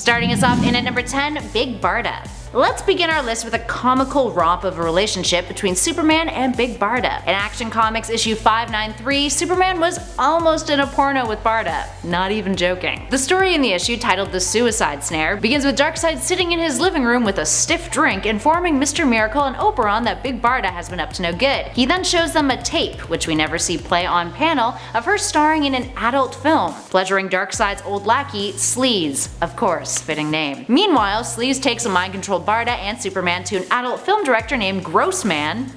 Starting us off in at number 10, Big Barda. Let's begin our list with a comical romp of a relationship between Superman and Big Barda. In Action Comics issue 593, Superman was almost in a porno with Barda. Not even joking. The story in the issue, titled The Suicide Snare, begins with Darkseid sitting in his living room with a stiff drink, informing Mr. Miracle and Oberon that Big Barda has been up to no good. He then shows them a tape, which we never see play on panel, of her starring in an adult film, pleasuring Darkseid's old lackey, Sleaze. Of course, fitting name. Meanwhile, Sleaze takes a mind-controlled Barda and Superman to an adult film director named Grossman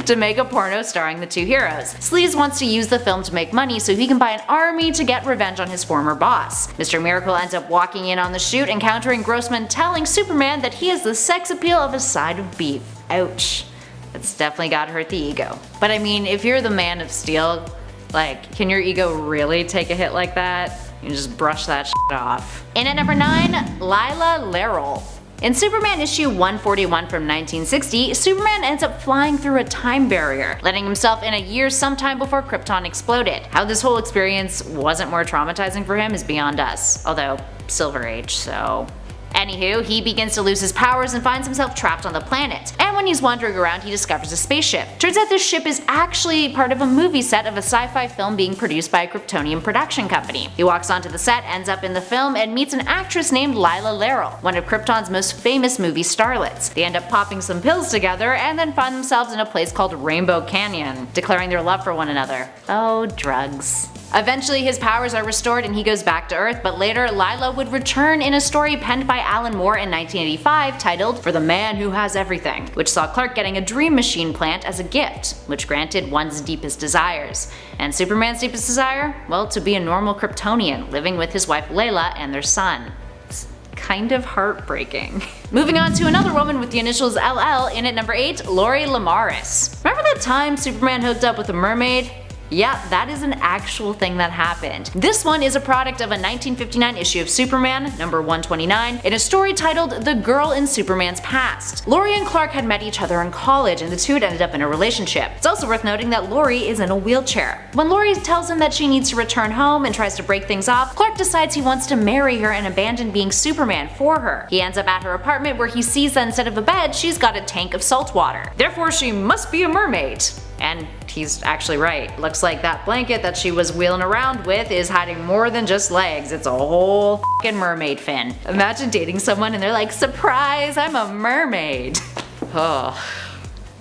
to make a porno starring the two heroes. Sleaze wants to use the film to make money so he can buy an army to get revenge on his former boss. Mr. Miracle ends up walking in on the shoot, encountering Grossman telling Superman that he has the sex appeal of a side of beef. Ouch. That's definitely gotta hurt the ego. But I mean, if you're the Man of Steel, like, can your ego really take a hit like that? You just brush that shit off. In at number 9, Lila Laryl. In Superman issue 141 from 1960, Superman ends up flying through a time barrier, letting himself in a year sometime before Krypton exploded. How this whole experience wasn't more traumatizing for him is beyond us, although Silver Age, so… Anywho, he begins to lose his powers and finds himself trapped on the planet. And when he's wandering around, he discovers a spaceship. Turns out this ship is actually part of a movie set of a sci-fi film being produced by a Kryptonian production company. He walks onto the set, ends up in the film, and meets an actress named Lila Laryl, one of Krypton's most famous movie starlets. They end up popping some pills together and then find themselves in a place called Rainbow Canyon, declaring their love for one another. Oh, drugs. Eventually his powers are restored and he goes back to Earth, but later Lila would return in a story penned by Alan Moore in 1985 titled For the Man Who Has Everything, which saw Clark getting a dream machine plant as a gift, which granted one's deepest desires. And Superman's deepest desire? Well, to be a normal Kryptonian, living with his wife Layla and their son. It's kind of heartbreaking. Moving on to another woman with the initials LL, in at number 8, Lori Lamaris. Remember that time Superman hooked up with a mermaid? Yeah, that is an actual thing that happened. This one is a product of a 1959 issue of Superman, number 129, in a story titled The Girl in Superman's Past. Lori and Clark had met each other in college and the two had ended up in a relationship. It's also worth noting that Lori is in a wheelchair. When Lori tells him that she needs to return home and tries to break things off, Clark decides he wants to marry her and abandon being Superman for her. He ends up at her apartment where he sees that instead of a bed, she's got a tank of salt water. Therefore, she must be a mermaid. And he's actually right. Looks like that blanket that she was wheeling around with is hiding more than just legs. It's a whole f***ing mermaid fin. Imagine dating someone and they're like, surprise, I'm a mermaid. Oh.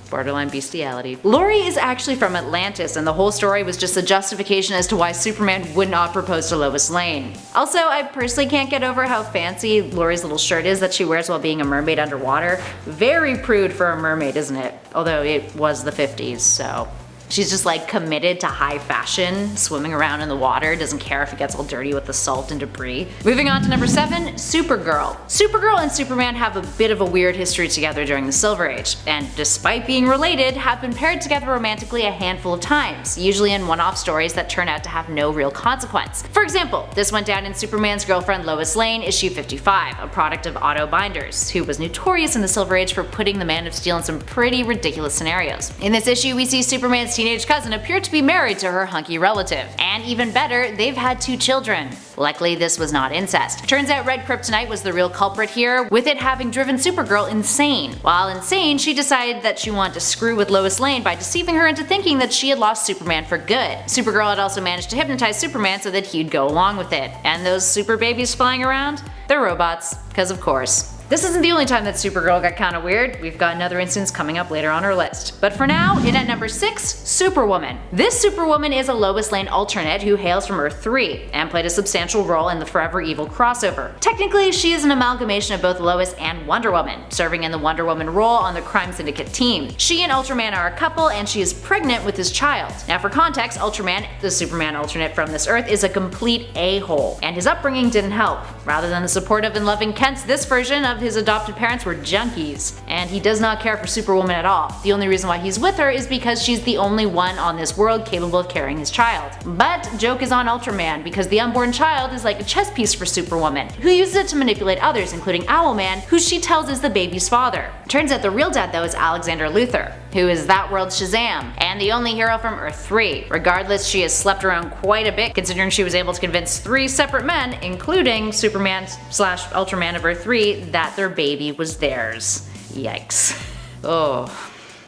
Borderline bestiality. Lori is actually from Atlantis, and the whole story was just a justification as to why Superman would not propose to Lois Lane. Also, I personally can't get over how fancy Lori's little shirt is that she wears while being a mermaid underwater. Very prude for a mermaid, isn't it? Although it was the 50s, so… She's just like committed to high fashion, swimming around in the water, doesn't care if it gets all dirty with the salt and debris. Moving on to number 7, Supergirl. Supergirl and Superman have a bit of a weird history together during the Silver Age, and despite being related, have been paired together romantically a handful of times, usually in one-off stories that turn out to have no real consequence. For example, this went down in Superman's girlfriend Lois Lane, issue 55, a product of Otto Binders, who was notorious in the Silver Age for putting the Man of Steel in some pretty ridiculous scenarios. In this issue, we see Superman's teenage cousin appear to be married to her hunky relative. And even better, they've had 2 children. Luckily, this was not incest. Turns out red kryptonite was the real culprit here, with it having driven Supergirl insane. While insane, she decided that she wanted to screw with Lois Lane by deceiving her into thinking that she had lost Superman for good. Supergirl had also managed to hypnotize Superman so that he'd go along with it. And those super babies flying around? They're robots, because of course. This isn't the only time that Supergirl got kinda weird. We've got another instance coming up later on our list. But for now, in at number 6, Superwoman. This Superwoman is a Lois Lane alternate who hails from Earth 3 and played a substantial role in the Forever Evil crossover. Technically, she is an amalgamation of both Lois and Wonder Woman, serving in the Wonder Woman role on the Crime Syndicate team. She and Ultraman are a couple and she is pregnant with his child. Now for context, Ultraman, the Superman alternate from this Earth, is a complete a-hole, and his upbringing didn't help. Rather than the supportive and loving Kent's this version of of his adopted parents were junkies, and he does not care for Superwoman at all. The only reason why he's with her is because she's the only one on this world capable of carrying his child. But joke is on Ultraman, because the unborn child is like a chess piece for Superwoman, who uses it to manipulate others, including Owlman, who she tells is the baby's father. Turns out the real dad though is Alexander Luthor, who is that world's Shazam, and the only hero from Earth 3. Regardless, she has slept around quite a bit, considering she was able to convince 3 separate men, including Superman/Ultraman of Earth 3, that their baby was theirs. Yikes. Oh.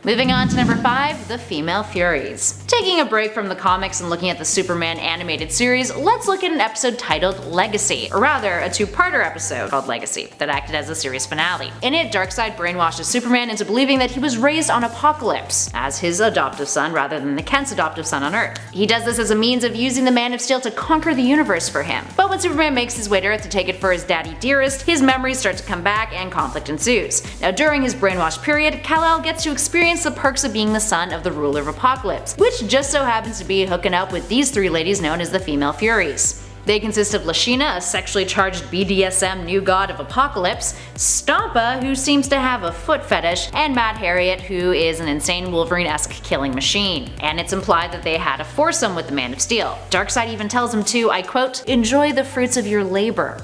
Moving on to number 5, the Female Furies. Taking a break from the comics and looking at the Superman animated series, let's look at an episode titled Legacy, or rather a 2-parter episode called Legacy that acted as the series finale. In it, Darkseid brainwashes Superman into believing that he was raised on Apokolips as his adoptive son rather than the Kent's adoptive son on Earth. He does this as a means of using the Man of Steel to conquer the universe for him. But when Superman makes his way to Earth to take it for his daddy dearest, his memories start to come back and conflict ensues. Now during his brainwash period, Kal-El gets to experience the perks of being the son of the ruler of Apokolips, which just so happens to be hooking up with these 3 ladies known as the Female Furies. They consist of Lashina, a sexually charged BDSM new god of Apokolips, Stompa, who seems to have a foot fetish, and Mad Harriet, who is an insane Wolverine-esque killing machine. And it's implied that they had a foursome with the Man of Steel. Darkseid even tells him to, I quote, "enjoy the fruits of your labor."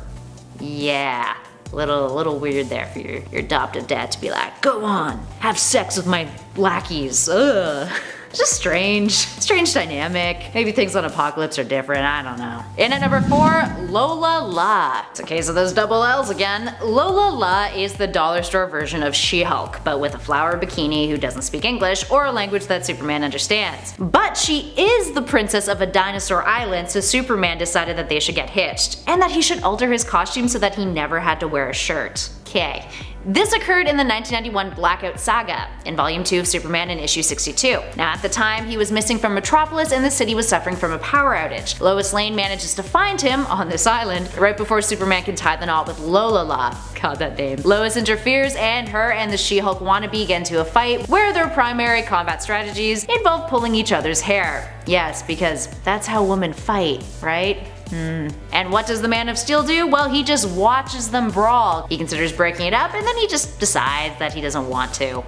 Yeah. Little weird there for your adoptive dad to be like, go on, have sex with my lackeys. Ugh. Just strange dynamic. Maybe things on Apokolips are different, I don't know. In at number 4, Lola La. It's a case of those double L's again. Lola La is the dollar store version of She-Hulk, but with a flower bikini who doesn't speak English or a language that Superman understands. But she is the princess of a dinosaur island, so Superman decided that they should get hitched, and that he should alter his costume so that he never had to wear a shirt. Okay. This occurred in the 1991 Blackout Saga, in Volume 2 of Superman in issue 62. Now at the time, he was missing from Metropolis and the city was suffering from a power outage. Lois Lane manages to find him on this island right before Superman can tie the knot with Lola La. God, that name. Lois interferes and her and the She-Hulk wannabe get into a fight where their primary combat strategies involve pulling each other's hair. Yes, because that's how women fight, right? And what does the Man of Steel do? Well, he just watches them brawl. He considers breaking it up and then he just decides that he doesn't want to.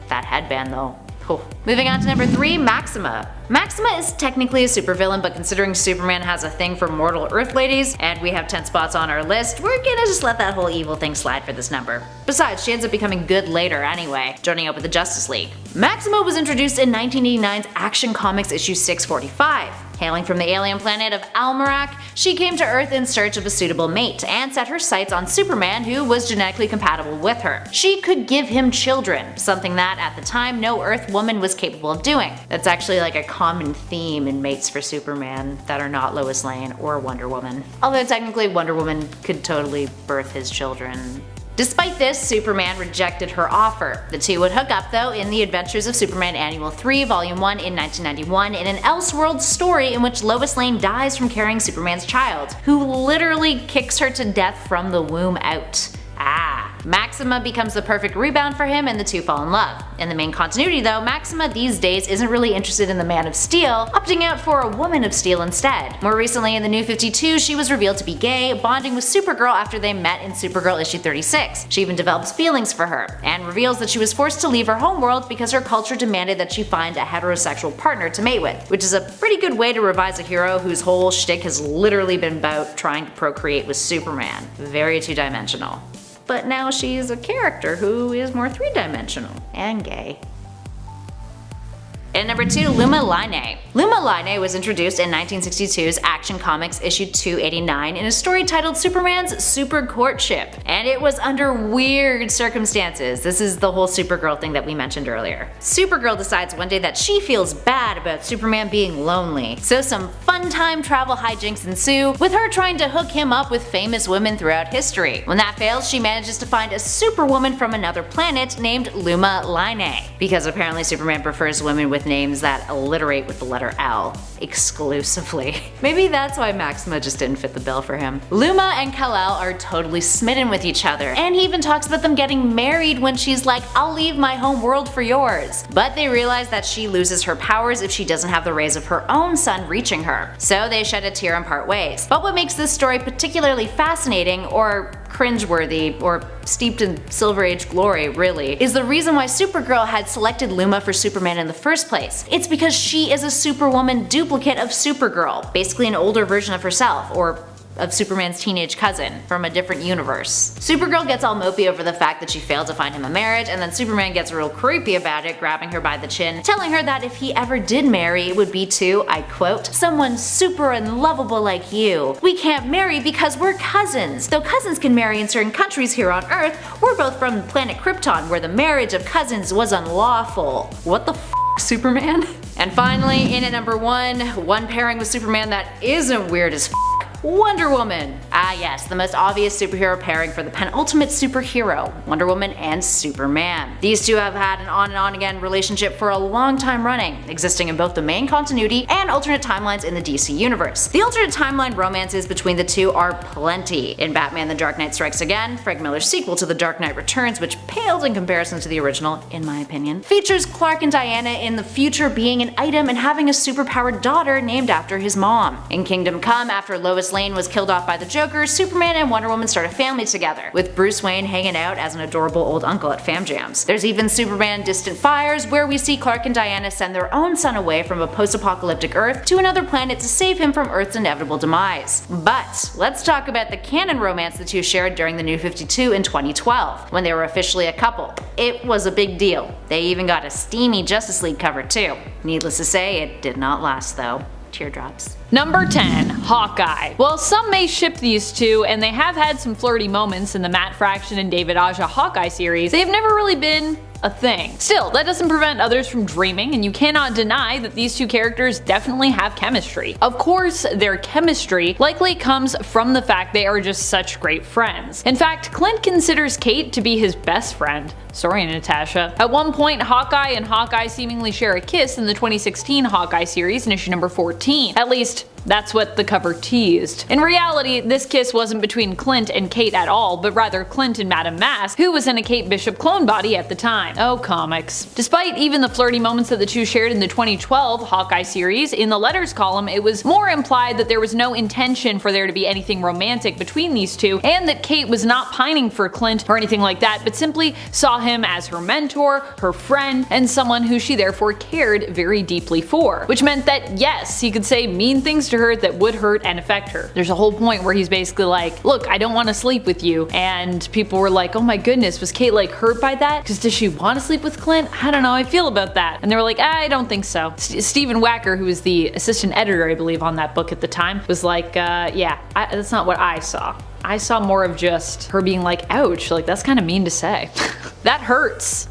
That headband though. Moving on to number 3, Maxima. Maxima is technically a supervillain, but considering Superman has a thing for mortal Earth ladies, and we have 10 spots on our list, we're gonna just let that whole evil thing slide for this number. Besides, she ends up becoming good later anyway, joining up with the Justice League. Maxima was introduced in 1989's Action Comics issue 645. Hailing from the alien planet of Almerac, she came to Earth in search of a suitable mate, and set her sights on Superman, who was genetically compatible with her. She could give him children, something that, at the time, no Earth woman was capable of doing. That's actually like a common theme in mates for Superman that are not Lois Lane or Wonder Woman. Although technically Wonder Woman could totally birth his children. Despite this, Superman rejected her offer. The two would hook up though in The Adventures of Superman Annual 3 Volume 1 in 1991 in an Elseworlds story in which Lois Lane dies from carrying Superman's child, who literally kicks her to death from the womb out. Maxima becomes the perfect rebound for him and the two fall in love. In the main continuity though, Maxima these days isn't really interested in the Man of Steel, opting out for a Woman of Steel instead. More recently in the New 52, she was revealed to be gay, bonding with Supergirl after they met in Supergirl issue 36. She even develops feelings for her, and reveals that she was forced to leave her homeworld because her culture demanded that she find a heterosexual partner to mate with, which is a pretty good way to revise a hero whose whole shtick has literally been about trying to procreate with Superman. Very two-dimensional. But now she's a character who is more three-dimensional and gay. And number 2, Luma Line. Luma Line was introduced in 1962's Action Comics issue 289 in a story titled Superman's Super Courtship, and it was under weird circumstances. This is the whole Supergirl thing that we mentioned earlier. Supergirl decides one day that she feels bad about Superman being lonely, so some fun time travel hijinks ensue, with her trying to hook him up with famous women throughout history. When that fails, she manages to find a superwoman from another planet named Luma Line, because apparently Superman prefers women with names that alliterate with the letter L exclusively. Maybe that's why Maxima just didn't fit the bill for him. Luma and Kal-El are totally smitten with each other, and he even talks about them getting married when she's like, "I'll leave my home world for yours." But they realize that she loses her powers if she doesn't have the rays of her own sun reaching her, so they shed a tear and part ways. But what makes this story particularly fascinating, or cringeworthy, or steeped in Silver Age glory really, is the reason why Supergirl had selected Luma for Superman in the first place. It's because she is a Superwoman duplicate of Supergirl, basically an older version of herself, or of Superman's teenage cousin from a different universe. Supergirl gets all mopey over the fact that she failed to find him a marriage, and then Superman gets real creepy about it, grabbing her by the chin, telling her that if he ever did marry, it would be to, I quote, "someone super and lovable like you. We can't marry because we're cousins. Though cousins can marry in certain countries here on Earth, we're both from planet Krypton where the marriage of cousins was unlawful." What the f, Superman? And finally, in at number one pairing with Superman that isn't weird as f, Wonder Woman! Ah yes, the most obvious superhero pairing for the penultimate superhero, Wonder Woman and Superman. These two have had an on and on again relationship for a long time running, existing in both the main continuity and alternate timelines in the DC universe. The alternate timeline romances between the two are plenty. In Batman The Dark Knight Strikes Again, Frank Miller's sequel to The Dark Knight Returns, which paled in comparison to the original, in my opinion, features Clark and Diana in the future being an item and having a superpowered daughter named after his mom. In Kingdom Come, after Lois Lane was killed off by the Joker, Superman and Wonder Woman start a family together, with Bruce Wayne hanging out as an adorable old uncle at fam jams. There's even Superman Distant Fires, where we see Clark and Diana send their own son away from a post-apocalyptic Earth to another planet to save him from Earth's inevitable demise. But let's talk about the canon romance the two shared during the New 52 in 2012, when they were officially a couple. It was a big deal. They even got a steamy Justice League cover too. Needless to say, it did not last though. Teardrops. Number 10. Hawkeye. Well, some may ship these two, and they have had some flirty moments in the Matt Fraction and David Aja Hawkeye series. They have never really been a thing. Still, that doesn't prevent others from dreaming, and you cannot deny that these two characters definitely have chemistry. Of course, their chemistry likely comes from the fact they are just such great friends. In fact, Clint considers Kate to be his best friend. Sorry, Natasha. At one point, Hawkeye and Hawkeye seemingly share a kiss in the 2016 Hawkeye series in issue number 14. At least, that's what the cover teased. In reality, this kiss wasn't between Clint and Kate at all, but rather Clint and Madame Mask, who was in a Kate Bishop clone body at the time. Oh, comics. Despite even the flirty moments that the two shared in the 2012 Hawkeye series, in the letters column it was more implied that there was no intention for there to be anything romantic between these two, and that Kate was not pining for Clint or anything like that, but simply saw him as her mentor, her friend, and someone who she therefore cared very deeply for. Which meant that yes, he could say mean things to her that would hurt and affect her. There's a whole point where he's basically like, look, I don't want to sleep with you, and people were like, oh my goodness, was Kate like hurt by that? Because does she want to sleep with Clint? I don't know how I feel about that. And they were like, I don't think so. Stephen Wacker, who was the assistant editor I believe on that book at the time, was like, yeah, that's not what I saw. I saw more of just her being like, ouch, like that's kind of mean to say. That hurts.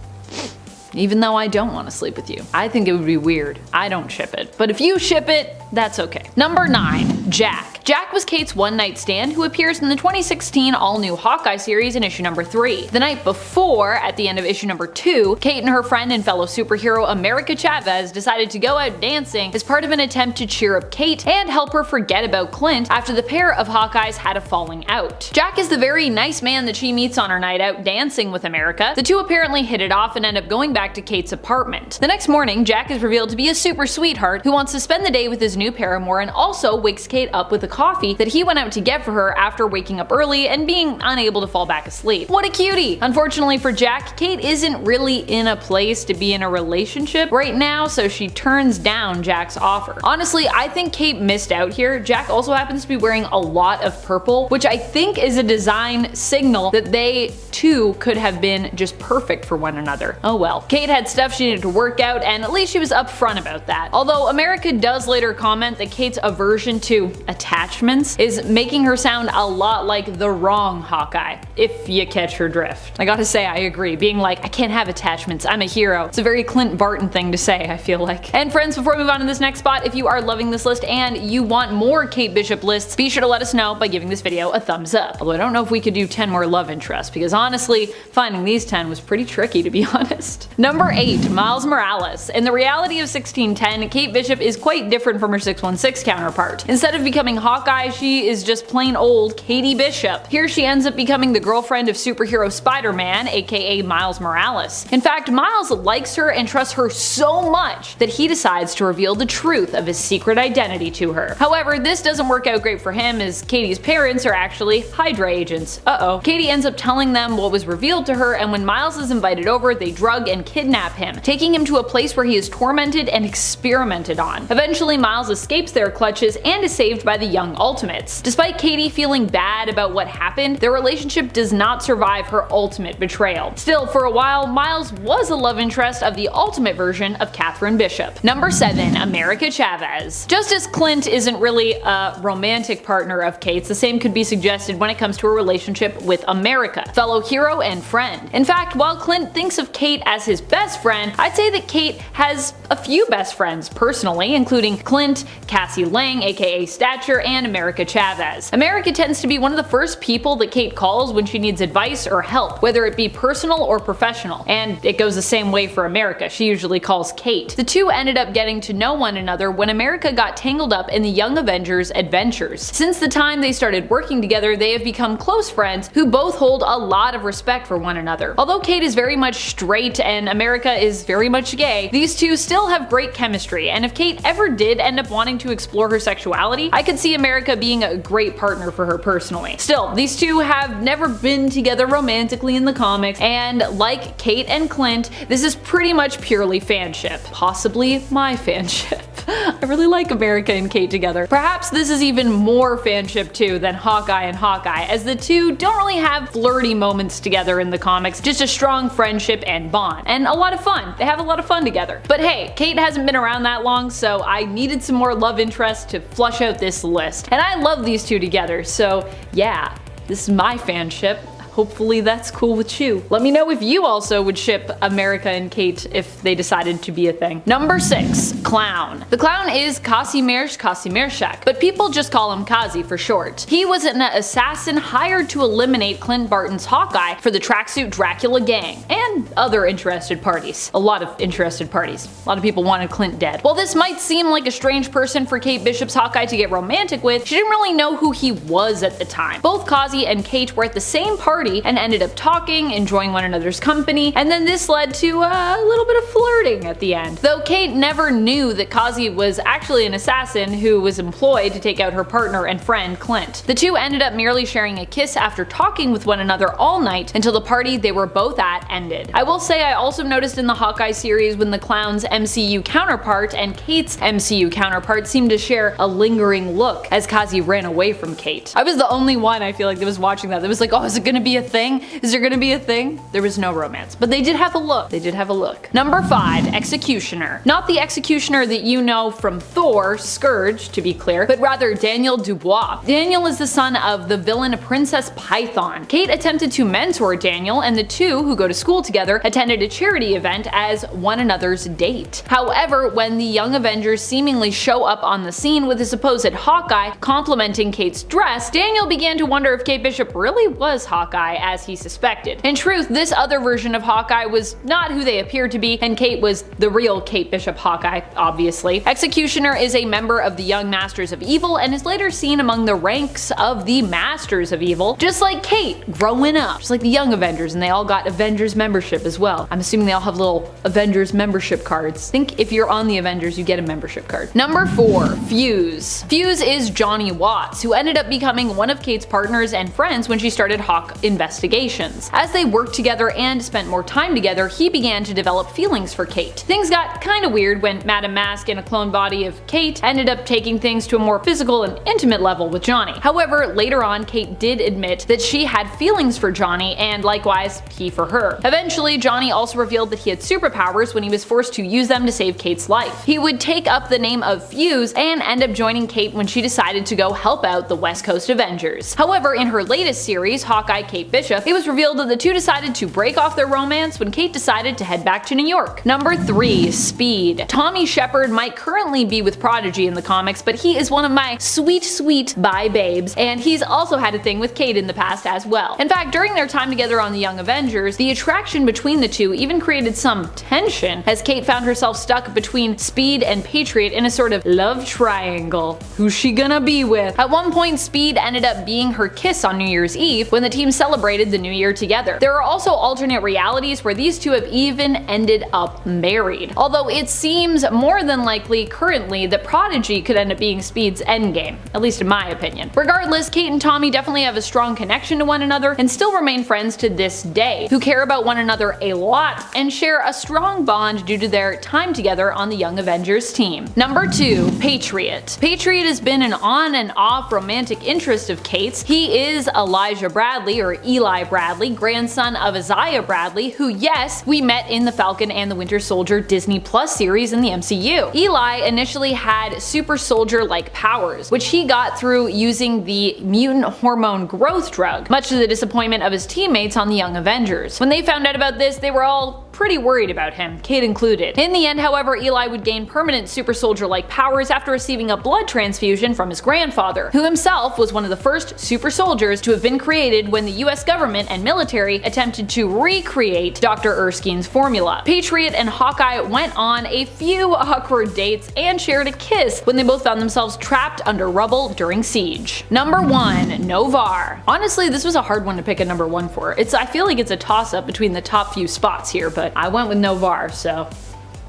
Even though I don't want to sleep with you. I think it would be weird. I don't ship it. But if you ship it, that's okay. Number 9. Jack. Jack was Kate's one-night stand who appears in the 2016 all-new Hawkeye series in issue number 3. The night before, at the end of issue number 2, Kate and her friend and fellow superhero America Chavez decided to go out dancing as part of an attempt to cheer up Kate and help her forget about Clint after the pair of Hawkeyes had a falling out. Jack is the very nice man that she meets on her night out dancing with America. The two apparently hit it off and end up going back to Kate's apartment. The next morning, Jack is revealed to be a super sweetheart who wants to spend the day with his new paramour and also wakes Kate up with a coffee that he went out to get for her after waking up early and being unable to fall back asleep. What a cutie! Unfortunately for Jack, Kate isn't really in a place to be in a relationship right now, so she turns down Jack's offer. Honestly, I think Kate missed out here. Jack also happens to be wearing a lot of purple, which I think is a design signal that they too could have been just perfect for one another. Oh well. Kate had stuff she needed to work out, and at least she was upfront about that. Although America does later comment that Kate's aversion to attachments is making her sound a lot like the wrong Hawkeye, if you catch her drift. I gotta say, I agree. Being like, I can't have attachments, I'm a hero. It's a very Clint Barton thing to say, I feel like. And friends, before we move on to this next spot, if you are loving this list and you want more Kate Bishop lists, be sure to let us know by giving this video a thumbs up. Although I don't know if we could do 10 more love interests, because honestly, finding these 10 was pretty tricky, to be honest. Number 8. Miles Morales. In the reality of 1610, Kate Bishop is quite different from her 616 counterpart. Instead of becoming Hawkeye Hawkeye, she is just plain old Katie Bishop. Here she ends up becoming the girlfriend of superhero Spider-Man, aka Miles Morales. In fact, Miles likes her and trusts her so much that he decides to reveal the truth of his secret identity to her. However, this doesn't work out great for him as Katie's parents are actually Hydra agents. Katie ends up telling them what was revealed to her, and when Miles is invited over, they drug and kidnap him, taking him to a place where he is tormented and experimented on. Eventually, Miles escapes their clutches and is saved by the young Ultimates. Despite Katie feeling bad about what happened, their relationship does not survive her ultimate betrayal. Still, for a while, Miles was a love interest of the ultimate version of Catherine Bishop. Number 7. America Chavez. Just as Clint isn't really a romantic partner of Kate's, the same could be suggested when it comes to a relationship with America, fellow hero and friend. In fact, while Clint thinks of Kate as his best friend, I'd say that Kate has a few best friends personally, including Clint, Cassie Lang aka Stature, and America Chavez. America tends to be one of the first people that Kate calls when she needs advice or help, whether it be personal or professional, and it goes the same way for America. She usually calls Kate. The two ended up getting to know one another when America got tangled up in the Young Avengers adventures. Since the time they started working together, they have become close friends who both hold a lot of respect for one another. Although Kate is very much straight and America is very much gay, these two still have great chemistry, and if Kate ever did end up wanting to explore her sexuality, I could see America being a great partner for her personally. Still, these two have never been together romantically in the comics, and like Kate and Clint, this is pretty much purely fanship. Possibly my fanship. I really like America and Kate together. Perhaps this is even more fanship too than Hawkeye and Hawkeye, as the two don't really have flirty moments together in the comics, just a strong friendship and bond, and a lot of fun. They have a lot of fun together. But hey, Kate hasn't been around that long, so I needed some more love interest to flush out this list. And I love these two together, so yeah, this is my fanship. Hopefully that's cool with you. Let me know if you also would ship America and Kate if they decided to be a thing. Number 6. Clown. The Clown is Kazimierz Kazimierczak, but people just call him Kazi for short. He was an assassin hired to eliminate Clint Barton's Hawkeye for the Tracksuit Dracula gang, and other interested parties. A lot of interested parties. A lot of people wanted Clint dead. While this might seem like a strange person for Kate Bishop's Hawkeye to get romantic with, she didn't really know who he was at the time. Both Kazi and Kate were at the same party and ended up talking, enjoying one another's company, and then this led to a little bit of flirting at the end. Though Kate never knew that Kazi was actually an assassin who was employed to take out her partner and friend Clint. The two ended up merely sharing a kiss after talking with one another all night until the party they were both at ended. I will say I also noticed in the Hawkeye series when the Clown's MCU counterpart and Kate's MCU counterpart seemed to share a lingering look as Kazi ran away from Kate. I was the only one, I feel like, that was watching that was like, oh, is it gonna be a thing? Is there gonna be a thing? There was no romance, but they did have a look. They did have a look. Number 5. Executioner. Not the Executioner that you know from Thor, Scourge, to be clear, but rather Daniel Dubois. Daniel is the son of the villain Princess Python. Kate attempted to mentor Daniel, and the two, who go to school together, attended a charity event as one another's date. However, when the Young Avengers seemingly show up on the scene with a supposed Hawkeye complimenting Kate's dress, Daniel began to wonder if Kate Bishop really was Hawkeye as he suspected. In truth, this other version of Hawkeye was not who they appeared to be, and Kate was the real Kate Bishop Hawkeye, obviously. Executioner is a member of the Young Masters of Evil and is later seen among the ranks of the Masters of Evil, just like Kate growing up, just like the Young Avengers, and they all got Avengers membership as well. I'm assuming they all have little Avengers membership cards. I think if you're on the Avengers, you get a membership card. Number 4. Fuse. Fuse is Johnny Watts, who ended up becoming one of Kate's partners and friends when she started Hawk investigations. As they worked together and spent more time together, he began to develop feelings for Kate. Things got kinda weird when Madame Mask and a clone body of Kate ended up taking things to a more physical and intimate level with Johnny. However, later on, Kate did admit that she had feelings for Johnny, and likewise, he for her. Eventually, Johnny also revealed that he had superpowers when he was forced to use them to save Kate's life. He would take up the name of Fuse and end up joining Kate when she decided to go help out the West Coast Avengers. However, in her latest series, Hawkeye, Kate Kate Bishop, it was revealed that the two decided to break off their romance when Kate decided to head back to New York. Number 3. Speed. Tommy Shepard might currently be with Prodigy in the comics, but he is one of my sweet bi babes, and he's also had a thing with Kate in the past as well. In fact, during their time together on the Young Avengers, the attraction between the two even created some tension, as Kate found herself stuck between Speed and Patriot in a sort of love triangle. Who's she gonna be with? At one point, Speed ended up being her kiss on New Year's Eve when the team celebrated the new year together. There are also alternate realities where these two have even ended up married, although it seems more than likely currently that Prodigy could end up being Speed's endgame, at least in my opinion. Regardless, Kate and Tommy definitely have a strong connection to one another and still remain friends to this day, who care about one another a lot and share a strong bond due to their time together on the Young Avengers team. Number 2. Patriot. Patriot has been an on and off romantic interest of Kate's. He is Elijah Bradley, or Eli Bradley, grandson of Isaiah Bradley, who, yes, we met in the Falcon and the Winter Soldier Disney Plus series in the MCU. Eli initially had super soldier-like powers, which he got through using the mutant hormone growth drug, much to the disappointment of his teammates on the Young Avengers. When they found out about this, they were all pretty worried about him, Kate included. In the end, however, Eli would gain permanent super soldier-like powers after receiving a blood transfusion from his grandfather, who himself was one of the first super soldiers to have been created when the US government and military attempted to recreate Dr. Erskine's formula. Patriot and Hawkeye went on a few awkward dates and shared a kiss when they both found themselves trapped under rubble during Siege. Number 1. Novar. Honestly, this was a hard one to pick a number 1 for. I feel like it's a toss-up between the top few spots here, but I went with Novar, so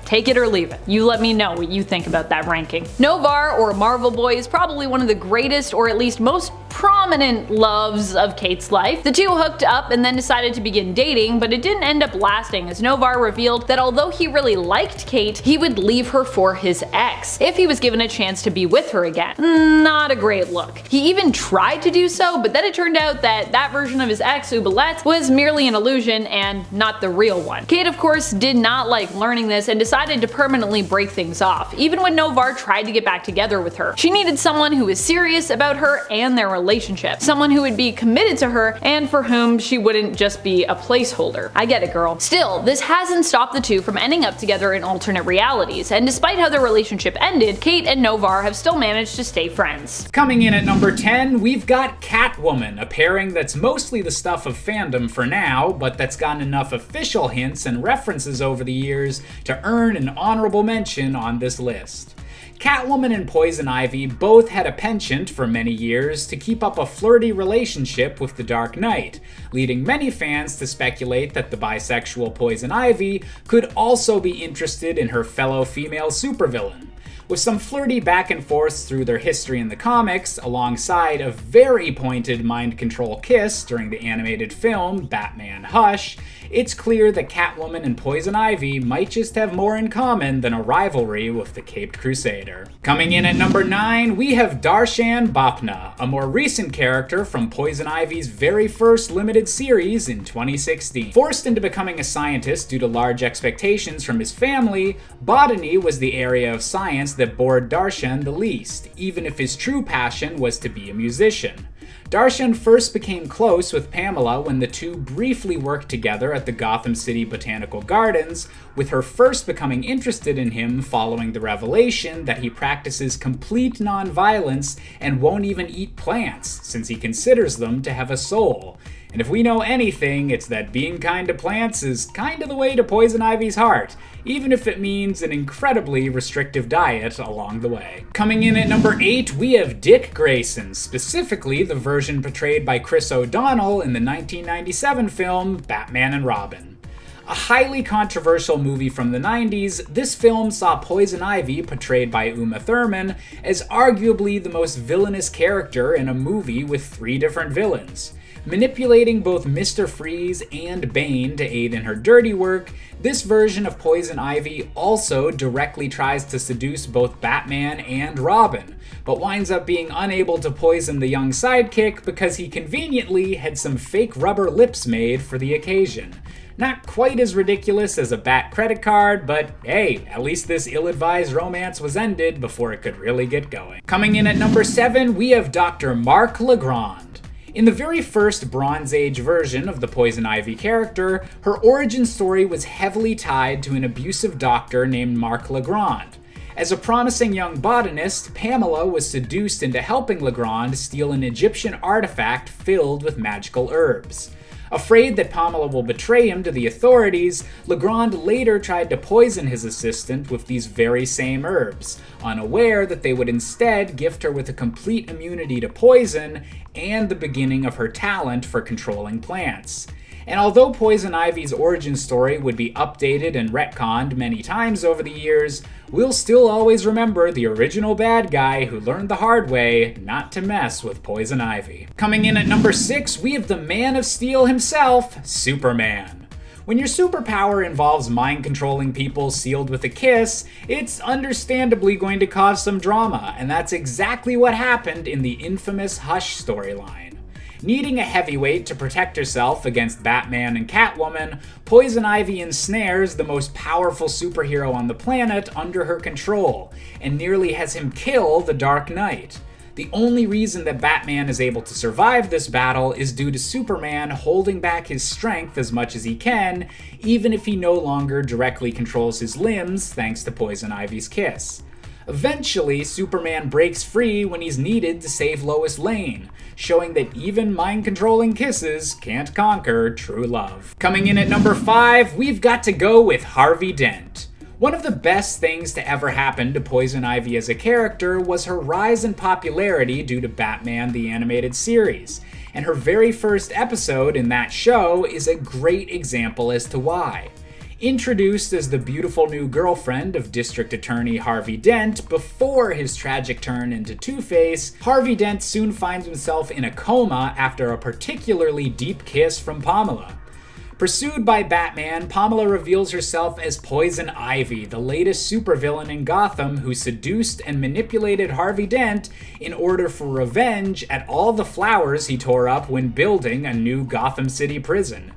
take it or leave it. You let me know what you think about that ranking. Novar, or Marvel Boy, is probably one of the greatest, or at least most prominent loves of Kate's life. The two hooked up and then decided to begin dating, but it didn't end up lasting, as Novar revealed that although he really liked Kate, he would leave her for his ex if he was given a chance to be with her again. Not a great look. He even tried to do so, but then it turned out that that version of his ex, Oubliette, was merely an illusion and not the real one. Kate, of course, did not like learning this and decided to permanently break things off, even when Novar tried to get back together with her. She needed someone who was serious about her and their relationship, someone who would be committed to her and for whom she wouldn't just be a placeholder. I get it, girl. Still, this hasn't stopped the two from ending up together in alternate realities, and despite how their relationship ended, Kate and Novar have still managed to stay friends. Coming in at number 10, we've got Catwoman, a pairing that's mostly the stuff of fandom for now, but that's gotten enough official hints and references over the years to earn an honorable mention on this list. Catwoman and Poison Ivy both had a penchant for many years to keep up a flirty relationship with the Dark Knight, leading many fans to speculate that the bisexual Poison Ivy could also be interested in her fellow female supervillain. With some flirty back and forths through their history in the comics, alongside a very pointed mind control kiss during the animated film Batman Hush, it's clear that Catwoman and Poison Ivy might just have more in common than a rivalry with the Caped Crusader. Coming in at number 9, we have Darshan Bapna, a more recent character from Poison Ivy's very first limited series in 2016. Forced into becoming a scientist due to large expectations from his family, botany was the area of science that bored Darshan the least, even if his true passion was to be a musician. Darshan first became close with Pamela when the two briefly worked together at the Gotham City Botanical Gardens, with her first becoming interested in him following the revelation that he practices complete nonviolence and won't even eat plants, since he considers them to have a soul. And if we know anything, it's that being kind to plants is kind of the way to Poison Ivy's heart, even if it means an incredibly restrictive diet along the way. Coming in at number 8, we have Dick Grayson, specifically the version portrayed by Chris O'Donnell in the 1997 film Batman and Robin. A highly controversial movie from the 90s, this film saw Poison Ivy, portrayed by Uma Thurman, as arguably the most villainous character in a movie with 3 different villains. Manipulating both Mr. Freeze and Bane to aid in her dirty work, this version of Poison Ivy also directly tries to seduce both Batman and Robin, but winds up being unable to poison the young sidekick because he conveniently had some fake rubber lips made for the occasion. Not quite as ridiculous as a Bat credit card, but hey, at least this ill-advised romance was ended before it could really get going. Coming in at number 7, we have Dr. Mark Legrand. In the very first Bronze Age version of the Poison Ivy character, her origin story was heavily tied to an abusive doctor named Marc Legrand. As a promising young botanist, Pamela was seduced into helping Legrand steal an Egyptian artifact filled with magical herbs. Afraid that Pamela will betray him to the authorities, Legrand later tried to poison his assistant with these very same herbs, unaware that they would instead gift her with a complete immunity to poison and the beginning of her talent for controlling plants. And although Poison Ivy's origin story would be updated and retconned many times over the years, we'll still always remember the original bad guy who learned the hard way not to mess with Poison Ivy. Coming in at number 6, we have the Man of Steel himself, Superman. When your superpower involves mind-controlling people sealed with a kiss, it's understandably going to cause some drama, and that's exactly what happened in the infamous Hush storyline. Needing a heavyweight to protect herself against Batman and Catwoman, Poison Ivy ensnares the most powerful superhero on the planet under her control, and nearly has him kill the Dark Knight. The only reason that Batman is able to survive this battle is due to Superman holding back his strength as much as he can, even if he no longer directly controls his limbs thanks to Poison Ivy's kiss. Eventually, Superman breaks free when he's needed to save Lois Lane, showing that even mind-controlling kisses can't conquer true love. Coming in at number 5, we've got to go with Harvey Dent. One of the best things to ever happen to Poison Ivy as a character was her rise in popularity due to Batman the Animated Series, and her very first episode in that show is a great example as to why. Introduced as the beautiful new girlfriend of District Attorney Harvey Dent before his tragic turn into Two-Face, Harvey Dent soon finds himself in a coma after a particularly deep kiss from Pamela. Pursued by Batman, Pamela reveals herself as Poison Ivy, the latest supervillain in Gotham who seduced and manipulated Harvey Dent in order for revenge at all the flowers he tore up when building a new Gotham City prison.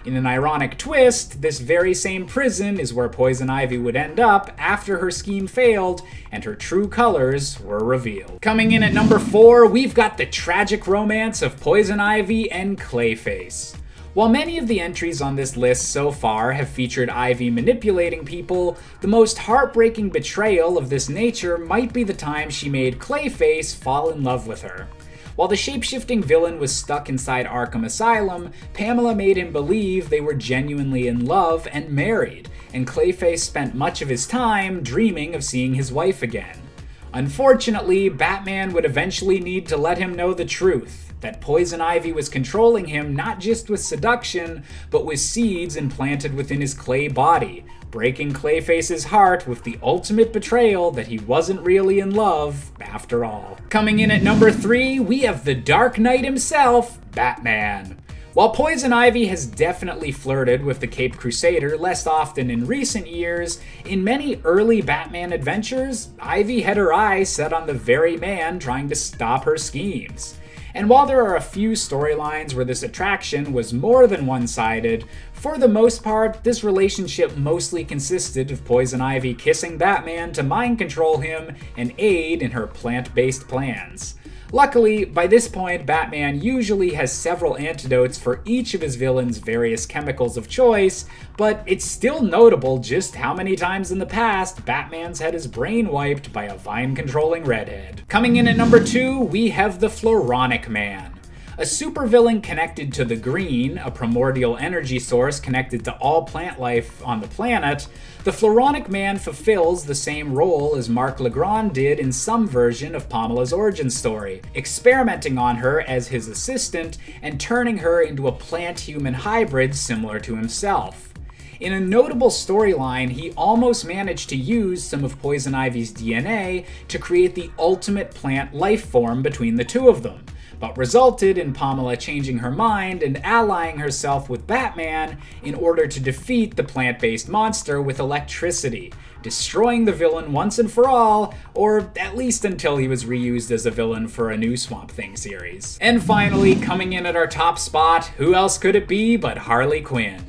In an ironic twist, this very same prison is where Poison Ivy would end up after her scheme failed and her true colors were revealed. Coming in at number 4, we've got the tragic romance of Poison Ivy and Clayface. While many of the entries on this list so far have featured Ivy manipulating people, the most heartbreaking betrayal of this nature might be the time she made Clayface fall in love with her. While the shape-shifting villain was stuck inside Arkham Asylum, Pamela made him believe they were genuinely in love and married, and Clayface spent much of his time dreaming of seeing his wife again. Unfortunately, Batman would eventually need to let him know the truth, that Poison Ivy was controlling him not just with seduction, but with seeds implanted within his clay body, breaking Clayface's heart with the ultimate betrayal that he wasn't really in love after all. Coming in at number 3, we have the Dark Knight himself, Batman. While Poison Ivy has definitely flirted with the Caped Crusader less often in recent years, in many early Batman adventures, Ivy had her eyes set on the very man trying to stop her schemes. And while there are a few storylines where this attraction was more than one-sided, for the most part, this relationship mostly consisted of Poison Ivy kissing Batman to mind control him and aid in her plant-based plans. Luckily, by this point, Batman usually has several antidotes for each of his villains' various chemicals of choice, but it's still notable just how many times in the past Batman's had his brain wiped by a vine-controlling redhead. Coming in at number 2, we have the Floronic Man. A supervillain connected to the Green, a primordial energy source connected to all plant life on the planet, the Floronic Man fulfills the same role as Marc Legrand did in some version of Pamela's origin story, experimenting on her as his assistant and turning her into a plant-human hybrid similar to himself. In a notable storyline, he almost managed to use some of Poison Ivy's DNA to create the ultimate plant life form between the two of them, but resulted in Pamela changing her mind and allying herself with Batman in order to defeat the plant-based monster with electricity, destroying the villain once and for all, or at least until he was reused as a villain for a new Swamp Thing series. And finally, coming in at our top spot, who else could it be but Harley Quinn?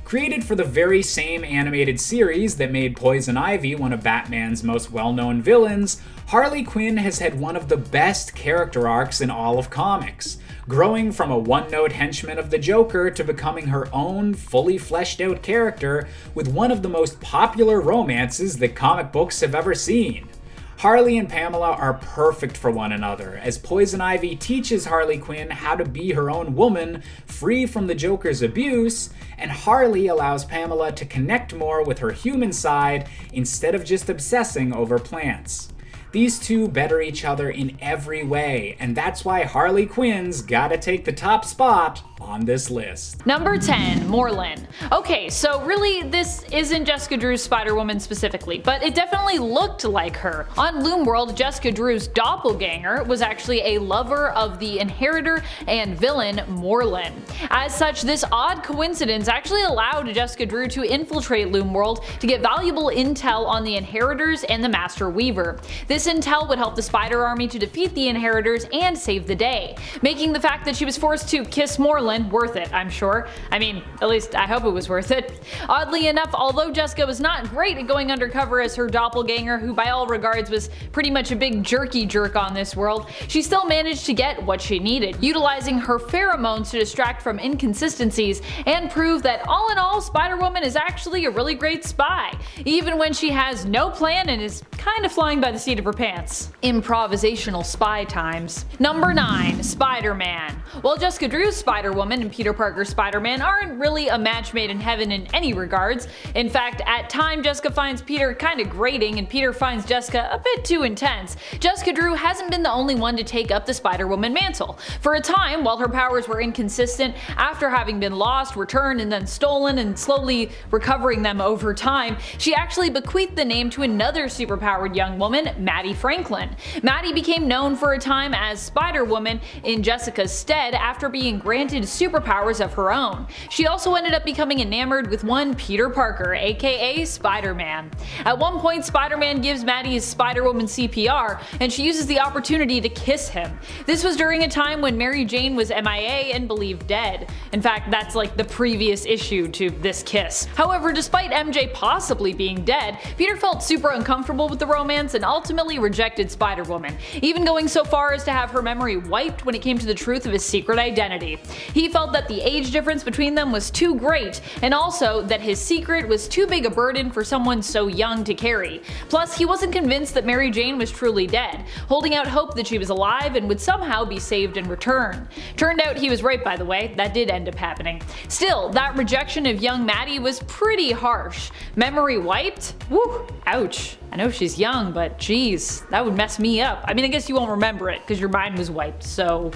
Created for the very same animated series that made Poison Ivy one of Batman's most well-known villains, Harley Quinn has had one of the best character arcs in all of comics, growing from a one-note henchman of the Joker to becoming her own fully fleshed-out character with one of the most popular romances that comic books have ever seen. Harley and Pamela are perfect for one another, as Poison Ivy teaches Harley Quinn how to be her own woman, free from the Joker's abuse, and Harley allows Pamela to connect more with her human side instead of just obsessing over plants. These two better each other in every way, and that's why Harley Quinn's gotta take the top spot on this list. Number 10, Morlun. Okay, so really this isn't Jessica Drew's Spider-Woman specifically, but it definitely looked like her. On Loomworld, Jessica Drew's doppelganger was actually a lover of the inheritor and villain Morlun. As such, this odd coincidence actually allowed Jessica Drew to infiltrate Loomworld to get valuable intel on the inheritors and the Master Weaver. This intel would help the Spider Army to defeat the inheritors and save the day, making the fact that she was forced to kiss Morlun worth it, I'm sure. I mean, at least I hope it was worth it. Oddly enough, although Jessica was not great at going undercover as her doppelganger, who by all regards was pretty much a big jerky jerk on this world, she still managed to get what she needed, utilizing her pheromones to distract from inconsistencies and prove that all in all, Spider-Woman is actually a really great spy, even when she has no plan and is kind of flying by the seat of her pants. Improvisational spy times. Number 9, Spider-Man. While Jessica Drew's Spider-Woman and Peter Parker's Spider-Man aren't really a match made in heaven in any regards. In fact, at times Jessica finds Peter kinda grating and Peter finds Jessica a bit too intense. Jessica Drew hasn't been the only one to take up the Spider-Woman mantle. For a time, while her powers were inconsistent, after having been lost, returned, and then stolen and slowly recovering them over time, she actually bequeathed the name to another superpowered young woman, Maddie Franklin. Maddie became known for a time as Spider-Woman in Jessica's stead after being granted superpowers of her own. She also ended up becoming enamored with one Peter Parker, aka Spider-Man. At one point, Spider-Man gives Maddie his Spider-Woman CPR, and she uses the opportunity to kiss him. This was during a time when Mary Jane was MIA and believed dead. In fact, that's like the previous issue to this kiss. However, despite MJ possibly being dead, Peter felt super uncomfortable with the romance and ultimately rejected Spider-Woman, even going so far as to have her memory wiped when it came to the truth of his secret identity. He felt that the age difference between them was too great, and also that his secret was too big a burden for someone so young to carry. Plus, he wasn't convinced that Mary Jane was truly dead, holding out hope that she was alive and would somehow be saved in return. Turned out he was right, by the way, that did end up happening. Still, that rejection of young Maddie was pretty harsh. Memory wiped? Woo, ouch. I know she's young, but geez, that would mess me up. I mean, I guess you won't remember it because your mind was wiped, so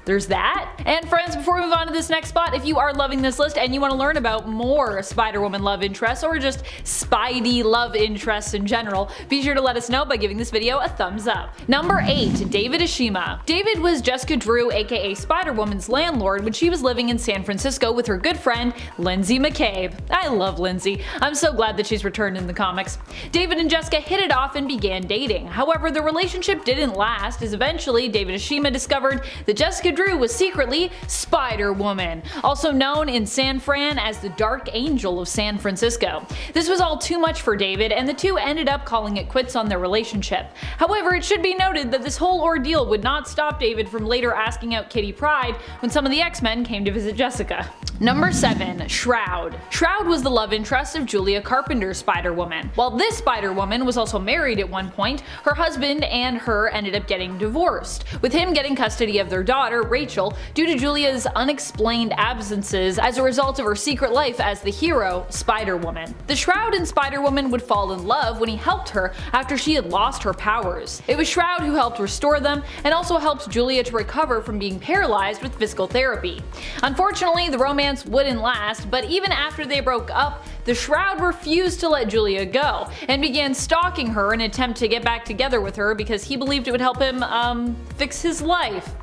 there's that. And friends, before we move on to this next spot, if you are loving this list and you want to learn about more Spider-Woman love interests or just Spidey love interests in general, be sure to let us know by giving this video a thumbs up. Number 8, David Ashima. David was Jessica Drew, aka Spider-Woman's landlord when she was living in San Francisco with her good friend Lindsay McCabe. I love Lindsay. I'm so glad that she's returned in the comics. David and Jessica hit it off and began dating. However, the relationship didn't last, as eventually David Ashima discovered that Jessica Drew was secretly Spider-Woman, also known in San Fran as the Dark Angel of San Francisco. This was all too much for David, and the two ended up calling it quits on their relationship. However, it should be noted that this whole ordeal would not stop David from later asking out Kitty Pryde when some of the X-Men came to visit Jessica. Number 7, Shroud. Shroud was the love interest of Julia Carpenter's Spider-Woman. While this Spider-Woman was also married at one point, her husband and her ended up getting divorced, with him getting custody of their daughter, Rachel, due to Julia's unexplained absences as a result of her secret life as the hero, Spider-Woman. The Shroud and Spider-Woman would fall in love when he helped her after she had lost her powers. It was Shroud who helped restore them and also helped Julia to recover from being paralyzed with physical therapy. Unfortunately, the romance wouldn't last, but even after they broke up, the Shroud refused to let Julia go and began stalking her in an attempt to get back together with her because he believed it would help him, fix his life.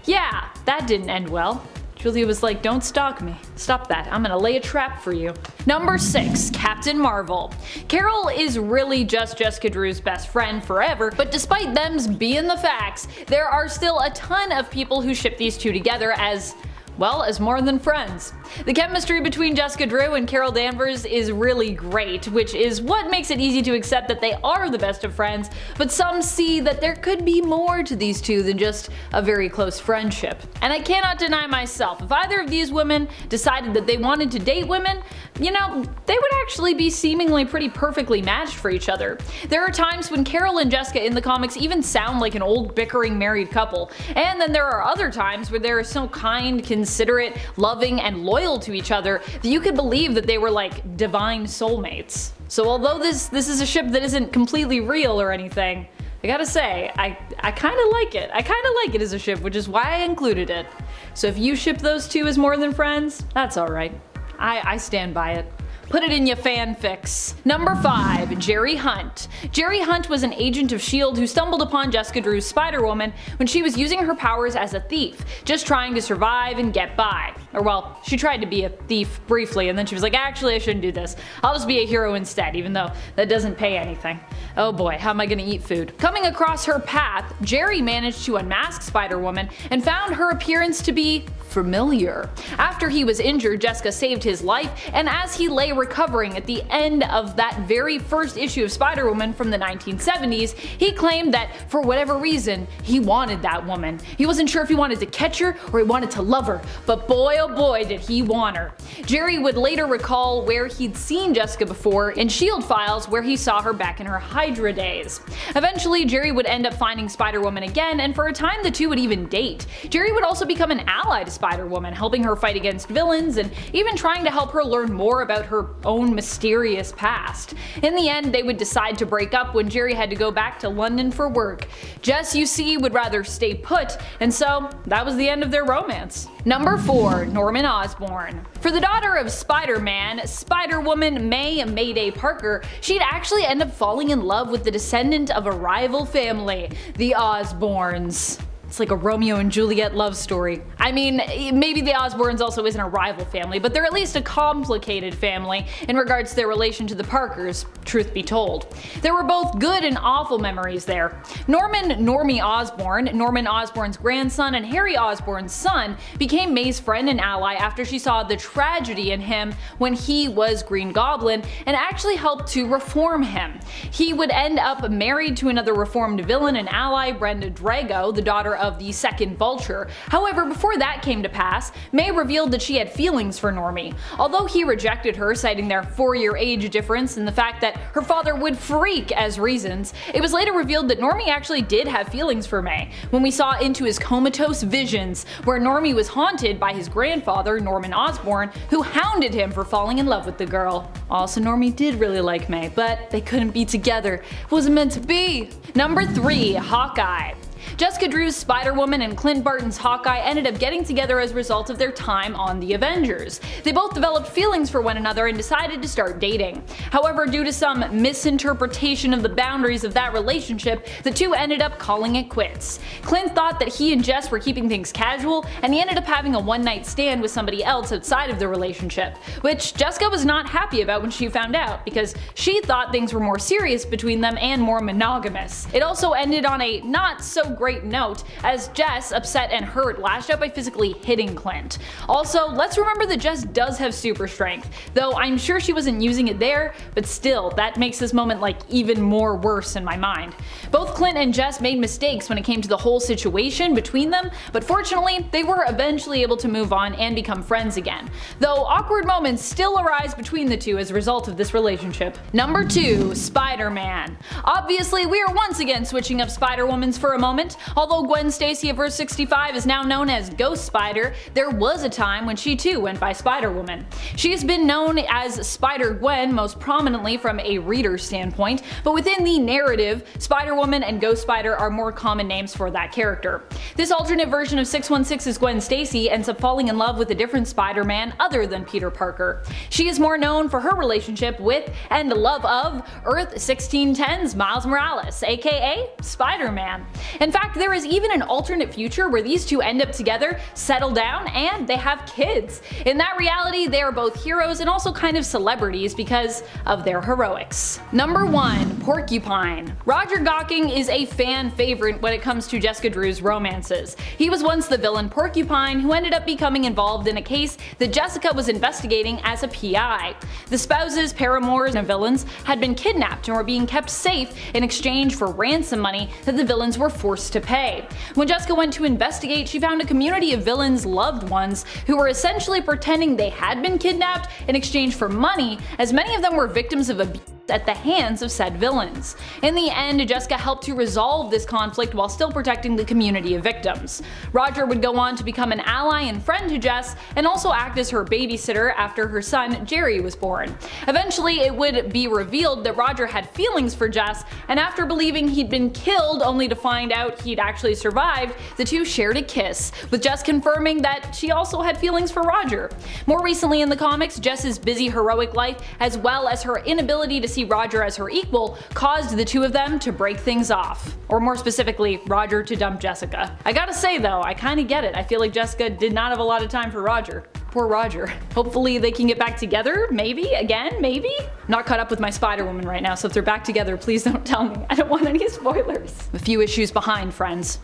Yeah, that didn't end well. Julia was like, don't stalk me. Stop that. I'm gonna lay a trap for you. Number 6, Captain Marvel. Carol is really just Jessica Drew's best friend forever, but despite them being the facts, there are still a ton of people who ship these two together as, Well, as more than friends. The chemistry between Jessica Drew and Carol Danvers is really great, which is what makes it easy to accept that they are the best of friends, but some see that there could be more to these two than just a very close friendship. And I cannot deny myself, if either of these women decided that they wanted to date women, they would actually be seemingly pretty perfectly matched for each other. There are times when Carol and Jessica in the comics even sound like an old bickering married couple, and then there are other times where they're so kind, considerate, loving, and loyal to each other that you could believe that they were like divine soulmates. So although this is a ship that isn't completely real or anything, I gotta say, I kinda like it. I kinda like it as a ship, which is why I included it. So if you ship those two as more than friends, that's alright. I stand by it. Put it in your fanfics. Number 5. Jerry Hunt. Jerry Hunt was an agent of S.H.I.E.L.D. who stumbled upon Jessica Drew's Spider-Woman when she was using her powers as a thief, just trying to survive and get by. Or well, she tried to be a thief briefly and then she was like, actually I shouldn't do this. I'll just be a hero instead, even though that doesn't pay anything. Oh boy, how am I gonna eat food? Coming across her path, Jerry managed to unmask Spider-Woman and found her appearance to be familiar. After he was injured, Jessica saved his life, and as he lay recovering at the end of that very first issue of Spider-Woman from the 1970s, he claimed that for whatever reason, he wanted that woman. He wasn't sure if he wanted to catch her or he wanted to love her, but boy oh boy did he want her. Jerry would later recall where he'd seen Jessica before in S.H.I.E.L.D. files where he saw her back in her Hydra days. Eventually, Jerry would end up finding Spider-Woman again, and for a time the two would even date. Jerry would also become an ally to Spider-Woman, helping her fight against villains and even trying to help her learn more about her own mysterious past. In the end, they would decide to break up when Jerry had to go back to London for work. Jess, you see, would rather stay put, and so that was the end of their romance. Number 4. Norman Osborn. For the daughter of Spider-Man, Spider-Woman May Mayday Parker, she'd actually end up falling in love with the descendant of a rival family, the Osborns. It's like a Romeo and Juliet love story. I mean, maybe the Osborns also isn't a rival family, but they're at least a complicated family in regards to their relation to the Parkers, truth be told. There were both good and awful memories there. Normie Osborn, Norman Osborn's grandson and Harry Osborn's son, became May's friend and ally after she saw the tragedy in him when he was Green Goblin and actually helped to reform him. He would end up married to another reformed villain and ally, Brenda Drago, the daughter of the second Vulture. However, before that came to pass, May revealed that she had feelings for Normie. Although he rejected her, citing their 4-year age difference and the fact that her father would freak as reasons, it was later revealed that Normie actually did have feelings for May, when we saw into his comatose visions, where Normie was haunted by his grandfather, Norman Osborn, who hounded him for falling in love with the girl. Also, Normie did really like May, but they couldn't be together. It wasn't meant to be. Number 3. Hawkeye. Jessica Drew's Spider-Woman and Clint Barton's Hawkeye ended up getting together as a result of their time on the Avengers. They both developed feelings for one another and decided to start dating. However, due to some misinterpretation of the boundaries of that relationship, the two ended up calling it quits. Clint thought that he and Jess were keeping things casual, and he ended up having a one-night stand with somebody else outside of the relationship, which Jessica was not happy about when she found out, because she thought things were more serious between them and more monogamous. It also ended on a not so great note, as Jess, upset and hurt, lashed out by physically hitting Clint. Also, let's remember that Jess does have super strength, though I'm sure she wasn't using it there, but still, that makes this moment like even more worse in my mind. Both Clint and Jess made mistakes when it came to the whole situation between them, but fortunately, they were eventually able to move on and become friends again, though awkward moments still arise between the two as a result of this relationship. Number 2. Spider-Man. Obviously, we are once again switching up Spider-Womans for a moment. Although Gwen Stacy of Verse 65 is now known as Ghost Spider, there was a time when she too went by Spider-Woman. She has been known as Spider-Gwen most prominently from a reader standpoint, but within the narrative, Spider-Woman and Ghost Spider are more common names for that character. This alternate version of 616's Gwen Stacy ends up falling in love with a different Spider-Man other than Peter Parker. She is more known for her relationship with and love of Earth 1610's Miles Morales, aka Spider-Man. In fact, fact, there is even an alternate future where these two end up together, settle down, and they have kids. In that reality, they are both heroes and also kind of celebrities because of their heroics. Number 1. Porcupine. Roger Gawking is a fan favorite when it comes to Jessica Drew's romances. He was once the villain Porcupine who ended up becoming involved in a case that Jessica was investigating as a PI. The spouses, paramours, and villains had been kidnapped and were being kept safe in exchange for ransom money that the villains were forced to pay. When Jessica went to investigate, she found a community of villains' loved ones who were essentially pretending they had been kidnapped in exchange for money, as many of them were victims of abuse at the hands of said villains. In the end, Jessica helped to resolve this conflict while still protecting the community of victims. Roger would go on to become an ally and friend to Jess, and also act as her babysitter after her son Jerry was born. Eventually, it would be revealed that Roger had feelings for Jess, and after believing he'd been killed only to find out he'd actually survived, the two shared a kiss, with Jess confirming that she also had feelings for Roger. More recently in the comics, Jess's busy heroic life, as well as her inability to see Roger as her equal, caused the two of them to break things off. Or more specifically, Roger to dump Jessica. I gotta say though, I kinda get it. I feel like Jessica did not have a lot of time for Roger. Poor Roger. Hopefully they can get back together, maybe, again, maybe? I'm not caught up with my Spider-Woman right now, so if they're back together, please don't tell me. I don't want any spoilers. A few issues behind, friends.